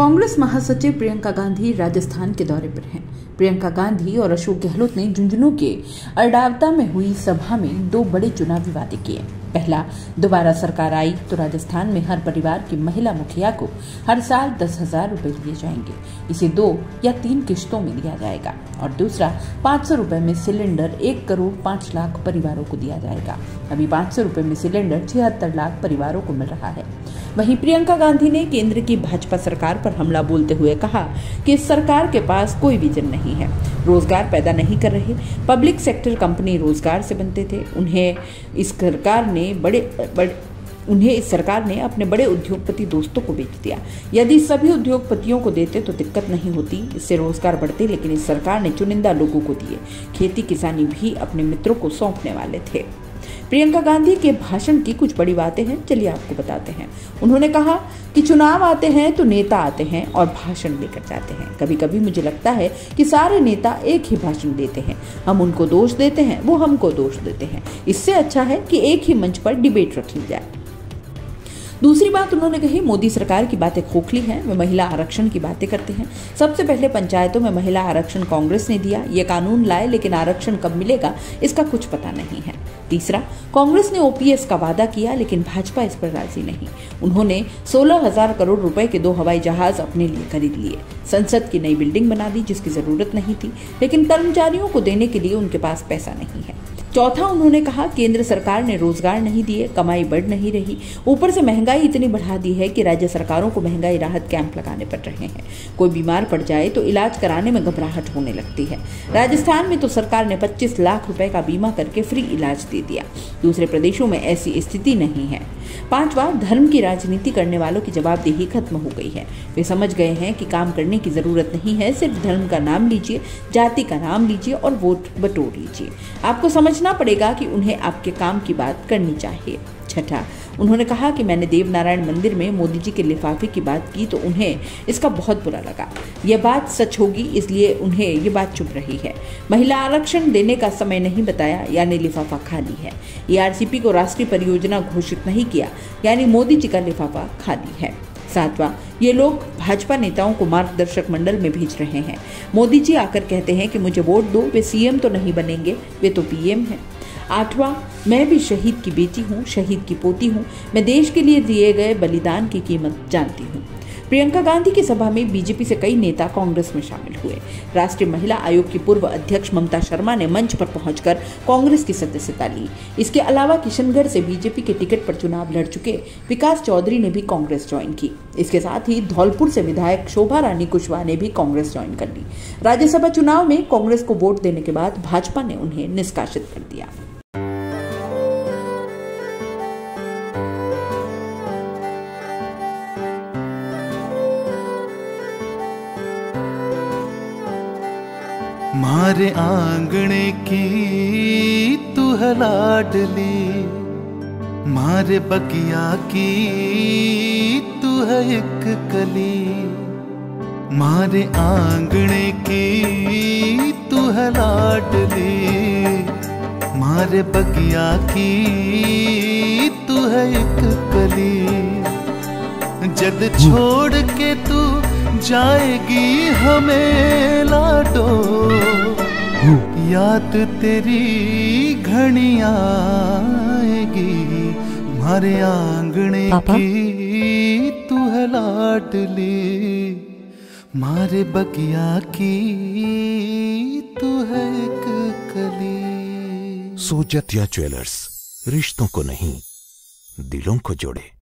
कांग्रेस महासचिव प्रियंका गांधी राजस्थान के दौरे पर हैं। प्रियंका गांधी और अशोक गहलोत ने झुंझुनू के अडावता में हुई सभा में दो बड़े चुनावी वादे किए। पहला, दोबारा सरकार आई तो राजस्थान में हर परिवार की महिला मुखिया को हर साल 10,000 रुपए दिए जाएंगे। इसे 2 या 3 किश्तों में दिया जाएगा। और दूसरा, 500 रुपए में सिलेंडर 1 करोड़ 5 लाख परिवारों को दिया जाएगा। अभी 500 रुपए में सिलेंडर 76 लाख परिवारों को मिल रहा है। वहीं प्रियंका गांधी ने केंद्र की भाजपा सरकार पर हमला बोलते हुए कहा कि इस सरकार के पास कोई विजन नहीं है, रोजगार पैदा नहीं कर रहे। पब्लिक सेक्टर कंपनी रोजगार से बनते थे, उन्हें इस सरकार ने अपने बड़े उद्योगपति दोस्तों को बेच दिया। यदि सभी उद्योगपतियों को देते तो दिक्कत नहीं होती, इससे रोजगार बढ़ते, लेकिन इस सरकार ने चुनिंदा लोगों को दिए। खेती किसानी भी अपने मित्रों को सौंपने वाले थे। प्रियंका गांधी के भाषण की कुछ बड़ी बातें हैं, चलिए आपको बताते हैं। उन्होंने कहा कि चुनाव आते हैं तो नेता आते हैं और भाषण देकर जाते हैं। कभी कभी मुझे लगता है कि सारे नेता एक ही भाषण देते हैं, हम उनको दोष देते हैं, वो हमको दोष देते हैं। इससे अच्छा है कि एक ही मंच पर डिबेट रख ली जाए। दूसरी बात उन्होंने कही, मोदी सरकार की बातें खोखली हैं, वे महिला आरक्षण की बातें करते हैं। सबसे पहले पंचायतों में महिला आरक्षण कांग्रेस ने दिया, ये कानून लाए, लेकिन आरक्षण कब मिलेगा इसका कुछ पता नहीं है। तीसरा, कांग्रेस ने ओपीएस का वादा किया, लेकिन भाजपा इस पर राजी नहीं। उन्होंने 16,000 करोड़ रुपए के 2 हवाई जहाज अपने लिए खरीद लिए। संसद की नई बिल्डिंग बना दी जिसकी जरूरत नहीं थी, लेकिन कर्मचारियों को देने के लिए उनके पास पैसा नहीं है। चौथा, उन्होंने कहा केंद्र सरकार ने रोजगार नहीं दिए, कमाई बढ़ नहीं रही, ऊपर से महंगाई इतनी बढ़ा दी है कि राज्य सरकारों को महंगाई राहत कैंप लगाने पड़ रहे हैं। कोई बीमार पड़ जाए तो इलाज कराने में घबराहट होने लगती है। राजस्थान में तो सरकार ने 25 लाख रुपए का बीमा करके फ्री इलाज दे दिया। दूसरे प्रदेशों में ऐसी स्थिति नहीं है। पांचवा, धर्म की राजनीति करने वालों की जवाबदेही खत्म हो गई है। वे समझ गए हैं कि काम करने की जरूरत नहीं है, सिर्फ धर्म का नाम लीजिए, जाति का नाम लीजिए और वोट बटोर लीजिए। आपको समझना पड़ेगा कि उन्हें आपके काम की बात करनी चाहिए। छठा, उन्होंने कहा कि मैंने देवनारायण मंदिर में मोदी जी के लिफाफे की बात की तो उन्हें इसका बहुत बुरा लगा। यह बात सच होगी, इसलिए उन्हें ये बात चुभ रही है। महिला आरक्षण देने का समय नहीं बताया, यानी लिफाफा खाली है। ईआरसीपी को राष्ट्रीय परियोजना घोषित नहीं किया, यानी मोदी जी का लिफाफा खाली है। सातवां, ये लोग भाजपा नेताओं को मार्गदर्शक मंडल में भेज रहे हैं। मोदी जी आकर कहते हैं कि मुझे वोट दो, वे सीएम तो नहीं बनेंगे, वे तो पीएम हैं। आठवां, मैं भी शहीद की बेटी हूँ, शहीद की पोती हूँ, मैं देश के लिए दिए गए बलिदान की कीमत जानती हूँ। प्रियंका गांधी की सभा में बीजेपी से कई नेता कांग्रेस में शामिल हुए। राष्ट्रीय महिला आयोग की पूर्व अध्यक्ष ममता शर्मा ने मंच पर पहुंचकर कांग्रेस की सदस्यता ली। इसके अलावा किशनगढ़ से बीजेपी के टिकट पर चुनाव लड़ चुके विकास चौधरी ने भी कांग्रेस ज्वाइन की। इसके साथ ही धौलपुर से विधायक शोभा रानी कुशवाहा ने भी कांग्रेस ज्वाइन कर ली। राज्यसभा चुनाव में कांग्रेस को वोट देने के बाद भाजपा ने उन्हें निष्कासित कर दिया। मारे आंगणे की तू है लाडली, मारे बगिया की तू है एक कली। मारे आंगणे की तू है लाडली, मारे बगिया की तू है एक कली। जद छोड़ के तू जाएगी हमें लाडो, याद तेरी घनी आएगी। मारे आंगणे की तू है लाडली, मारे बगिया की तू है एक कली। सोजतिया ज्वेलर्स, रिश्तों को नहीं दिलों को जोड़े।